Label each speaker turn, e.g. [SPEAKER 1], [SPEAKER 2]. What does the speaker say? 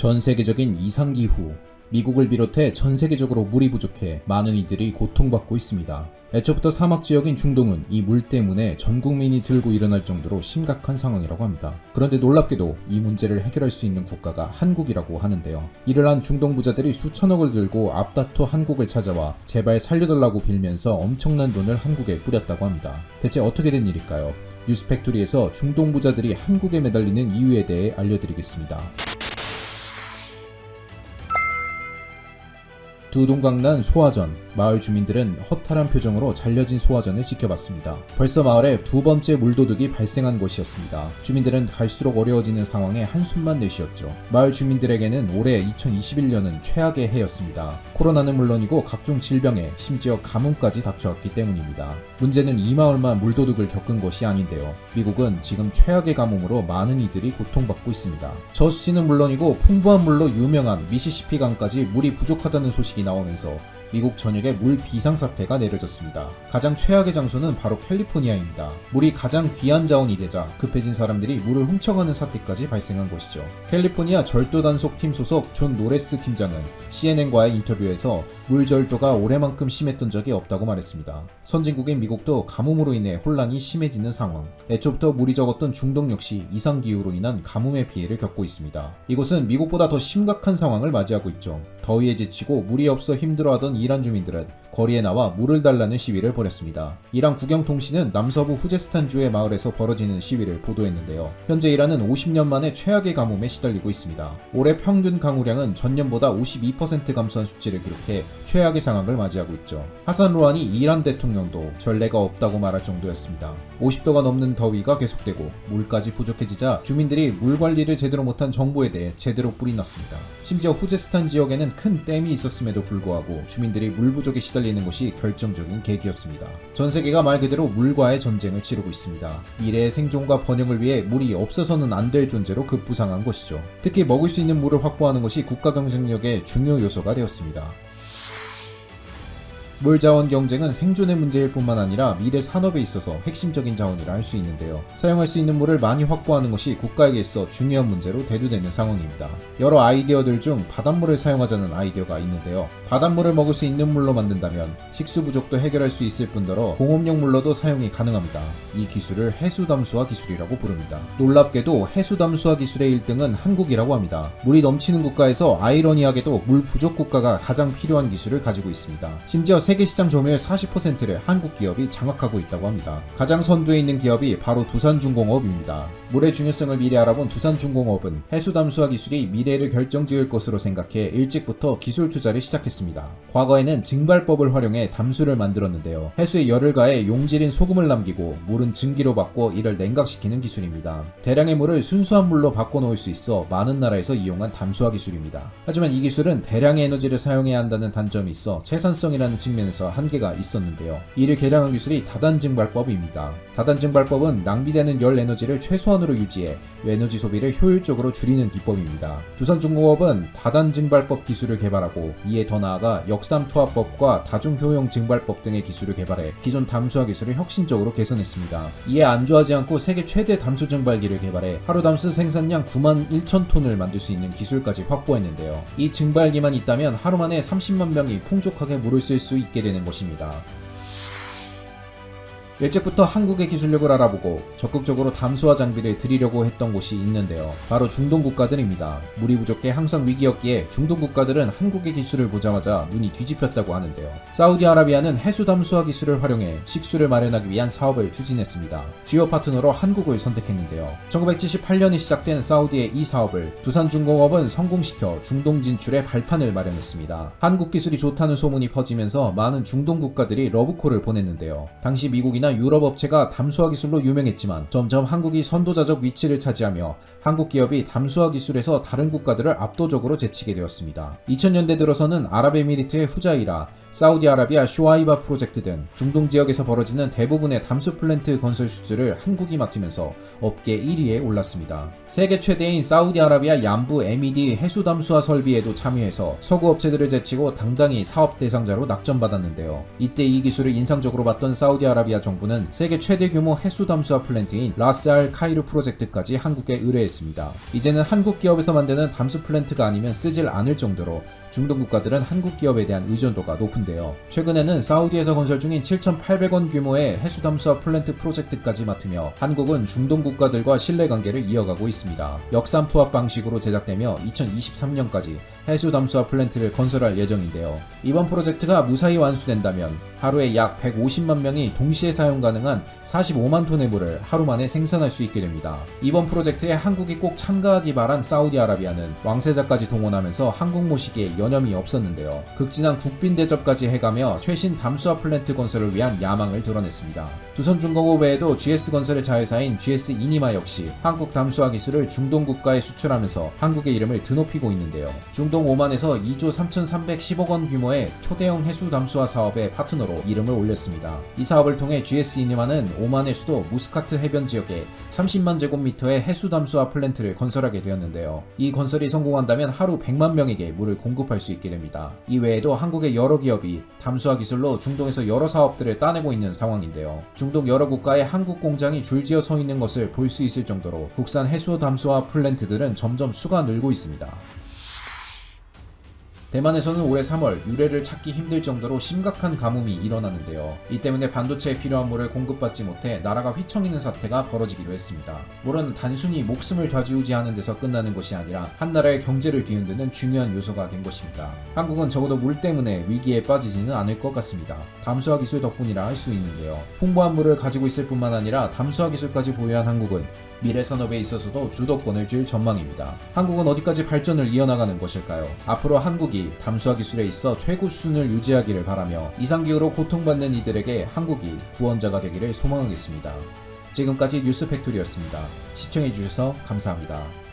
[SPEAKER 1] 전 세계적인 이상기후, 미국을 비롯해 전 세계적으로 물이 부족해 많은 이들이 고통받고 있습니다. 애초부터 사막 지역인 중동은 이 물 때문에 전 국민이 들고 일어날 정도로 심각한 상황이라고 합니다. 그런데 놀랍게도 이 문제를 해결할 수 있는 국가가 한국이라고 하는데요. 이를 한 중동 부자들이 수천억을 들고 앞다퉈 한국을 찾아와 제발 살려달라고 빌면서 엄청난 돈을 한국에 뿌렸다고 합니다. 대체 어떻게 된 일일까요? 뉴스팩토리에서 중동 부자들이 한국에 매달리는 이유에 대해 알려드리겠습니다. 두동강난 소화전, 마을 주민들은 허탈한 표정으로 잘려진 소화전을 지켜봤습니다. 벌써 마을에 두 번째 물도둑이 발생한 곳이었습니다. 주민들은 갈수록 어려워지는 상황에 한숨만 내쉬었죠. 마을 주민들에게는 올해 2021년은 최악의 해였습니다. 코로나는 물론이고 각종 질병에 심지어 가뭄까지 닥쳐왔기 때문입니다. 문제는 이 마을만 물도둑을 겪은 것이 아닌데요. 미국은 지금 최악의 가뭄으로 많은 이들이 고통받고 있습니다. 저수지는 물론이고 풍부한 물로 유명한 미시시피 강까지 물이 부족하다는 소식이 나오면서 미국 전역에 물 비상사태가 내려졌습니다. 가장 최악의 장소는 바로 캘리포니아입니다. 물이 가장 귀한 자원이 되자 급해진 사람들이 물을 훔쳐가는 사태까지 발생한 것이죠. 캘리포니아 절도단속팀 소속 존 노레스 팀장은 CNN과의 인터뷰에서 물 절도가 올해만큼 심했던 적이 없다고 말했습니다. 선진국인 미국도 가뭄으로 인해 혼란이 심해지는 상황. 애초부터 물이 적었던 중동 역시 이상기후로 인한 가뭄의 피해를 겪고 있습니다. 이곳은 미국보다 더 심각한 상황을 맞이하고 있죠. 더위에 지치고 물이 없어 힘들어하던 이란 주민들은 거리에 나와 물을 달라는 시위를 벌였습니다. 이란 국영통신은 남서부 후제스탄주의 마을에서 벌어지는 시위를 보도했는데요. 현재 이란은 50년 만에 최악의 가뭄에 시달리고 있습니다. 올해 평균 강우량은 전년보다 52% 감소한 수치를 기록해 최악의 상황을 맞이하고 있죠. 하산 루하니 이란 대통령도 전례가 없다고 말할 정도였습니다. 50도가 넘는 더위가 계속되고 물까지 부족해지자 주민들이 물 관리를 제대로 못한 정부에 대해 제대로 뿔이 났습니다. 심지어 후제스탄 지역에는 큰 댐이 있었음에도 불구하고 주민들이 물 부족에 시달리는 것이 결정적인 계기였습니다. 전 세계가 말 그대로 물과의 전쟁을 치르고 있습니다. 미래의 생존과 번영을 위해 물이 없어서는 안 될 존재로 급부상한 것이죠. 특히 먹을 수 있는 물을 확보하는 것이 국가 경쟁력의 중요 요소가 되었습니다. 물자원 경쟁은 생존의 문제일 뿐만 아니라 미래 산업에 있어서 핵심적인 자원이라 할 수 있는데요. 사용할 수 있는 물을 많이 확보하는 것이 국가에게 있어 중요한 문제로 대두되는 상황입니다. 여러 아이디어들 중 바닷물을 사용하자는 아이디어가 있는데요. 바닷물을 먹을 수 있는 물로 만든다면 식수 부족도 해결할 수 있을 뿐더러 공업용 물로도 사용이 가능합니다. 이 기술을 해수담수화 기술이라고 부릅니다. 놀랍게도 해수담수화 기술의 1등은 한국이라고 합니다. 물이 넘치는 국가에서 아이러니하게도 물 부족 국가가 가장 필요한 기술을 가지고 있습니다. 심지어 세계 시장 점유율 40%를 한국 기업이 장악하고 있다고 합니다. 가장 선두에 있는 기업이 바로 두산중공업입니다. 물의 중요성을 미리 알아본 두산중공업은 해수담수화 기술이 미래를 결정지을 것으로 생각해 일찍부터 기술 투자를 시작했습니다. 과거에는 증발법을 활용해 담수를 만들었는데요. 해수에 열을 가해 용질인 소금을 남기고 물은 증기로 바꿔 이를 냉각시키는 기술입니다. 대량의 물을 순수한 물로 바꿔놓을 수 있어 많은 나라에서 이용한 담수화 기술입니다. 하지만 이 기술은 대량의 에너지를 사용해야 한다는 단점이 있어 채산성이라는 측면에서 한계가 있었는데요. 이를 개량한 기술이 다단증발법입니다. 다단증발법은 낭비되는 열 에너지를 최소한으로 유지해 에너지 소비를 효율적으로 줄이는 기법입니다. 두산중공업은 다단증발법 기술을 개발하고 이에 더 나아가 역삼투하법과 다중효용 증발법 등의 기술을 개발해 기존 담수화 기술을 혁신적으로 개선했습니다. 이에 안주하지 않고 세계 최대 담수 증발기를 개발해 하루 담수 생산량 9만 1천 톤을 만들 수 있는 기술까지 확보했는데요. 이 증발기만 있다면 하루 만에 30만 명이 풍족하게 물을 쓸 수 있게 되는 것입니다. 일찍부터 한국의 기술력을 알아보고 적극적으로 담수화 장비를 들이려고 했던 곳이 있는데요. 바로 중동 국가들입니다. 물이 부족해 항상 위기였기에 중동 국가들은 한국의 기술을 보자마자 눈이 뒤집혔다고 하는데요. 사우디아라비아는 해수 담수화 기술을 활용해 식수를 마련하기 위한 사업을 추진했습니다. 주요 파트너로 한국을 선택했는데요. 1978년에 시작된 사우디의 이 사업을 두산중공업은 성공시켜 중동 진출의 발판을 마련했습니다. 한국 기술이 좋다는 소문이 퍼지면서 많은 중동 국가들이 러브콜을 보냈는데요. 당시 미국이나 유럽 업체가 담수화 기술로 유명했지만 점점 한국이 선도자적 위치를 차지하며 한국 기업이 담수화 기술에서 다른 국가들을 압도적으로 제치게 되었습니다. 2000년대 들어서는 아랍에미리트의 후자이라, 사우디아라비아 쇼아이바 프로젝트 등 중동 지역에서 벌어지는 대부분의 담수 플랜트 건설 수주를 한국이 맡으면서 업계 1위에 올랐습니다. 세계 최대인 사우디아라비아 얌부 MED 해수 담수화 설비에도 참여해서 서구 업체들을 제치고 당당히 사업 대상자로 낙점받았는데요. 이때 이 기술을 인상적으로 봤던 사우디아라비아 정부 정부는 세계 최대 규모 해수 담수화 플랜트인 라스알 카이르 프로젝트까지 한국에 의뢰했습니다. 이제는 한국 기업에서 만드는 담수 플랜트가 아니면 쓰질 않을 정도로 중동 국가들은 한국 기업에 대한 의존도가 높은데요. 최근에는 사우디에서 건설 중인 7,800원 규모의 해수 담수화 플랜트 프로젝트까지 맡으며 한국은 중동 국가들과 신뢰관계를 이어가고 있습니다. 역삼 투합 방식으로 제작되며 2023년까지 해수 담수화 플랜트를 건설할 예정인데요. 이번 프로젝트가 무사히 완수된다면 하루에 약 150만 명이 동시에 사용 가능한 45만 톤의 물을 하루 만에 생산할 수 있게 됩니다. 이번 프로젝트에 한국이 꼭 참가하기 바란 사우디아라비아는 왕세자까지 동원하면서 한국 모시기에 여념이 없었는데요. 극진한 국빈 대접까지 해가며 최신 담수화 플랜트 건설을 위한 야망을 드러냈습니다. 두선중공업 외에도 GS건설의 자회사인 GS이니마 역시 한국 담수화 기술을 중동 국가에 수출하면서 한국의 이름을 드높이고 있는데요. 중동 오만에서 2조 3,310억 원 규모의 초대형 해수 담수화 사업의 파트너로 이름을 올렸습니다. 이 사업을 통해 GS이니마는 오만의 수도 무스카트 해변 지역에 30만 제곱미터의 해수 담수화 플랜트를 건설하게 되었는데요. 이 건설이 성공한다면 하루 100만 명에게 물을 공급할 수 있게 됩니다. 이외에도 한국의 여러 기업이 담수화 기술로 중동에서 여러 사업들을 따내고 있는 상황인데요. 중동 여러 국가에 한국 공장이 줄지어 서 있는 것을 볼 수 있을 정도로 국산 해수 담수화 플랜트들은 점점 수가 늘고 있습니다. 대만에서는 올해 3월 유래를 찾기 힘들 정도로 심각한 가뭄이 일어났는데요. 이 때문에 반도체에 필요한 물을 공급받지 못해 나라가 휘청이는 사태가 벌어지기도 했습니다. 물은 단순히 목숨을 좌지우지하는 데서 끝나는 것이 아니라 한 나라의 경제를 뒤흔드는 중요한 요소가 된 것입니다. 한국은 적어도 물 때문에 위기에 빠지지는 않을 것 같습니다. 담수화 기술 덕분이라 할 수 있는데요. 풍부한 물을 가지고 있을 뿐만 아니라 담수화 기술까지 보유한 한국은 미래 산업에 있어서도 주도권을 쥘 전망입니다. 한국은 어디까지 발전을 이어나가는 것일까요? 앞으로 한국이 담수화 기술에 있어 최고 수준을 유지하기를 바라며 이상기후로 고통받는 이들에게 한국이 구원자가 되기를 소망하겠습니다. 지금까지 뉴스팩토리였습니다. 시청해주셔서 감사합니다.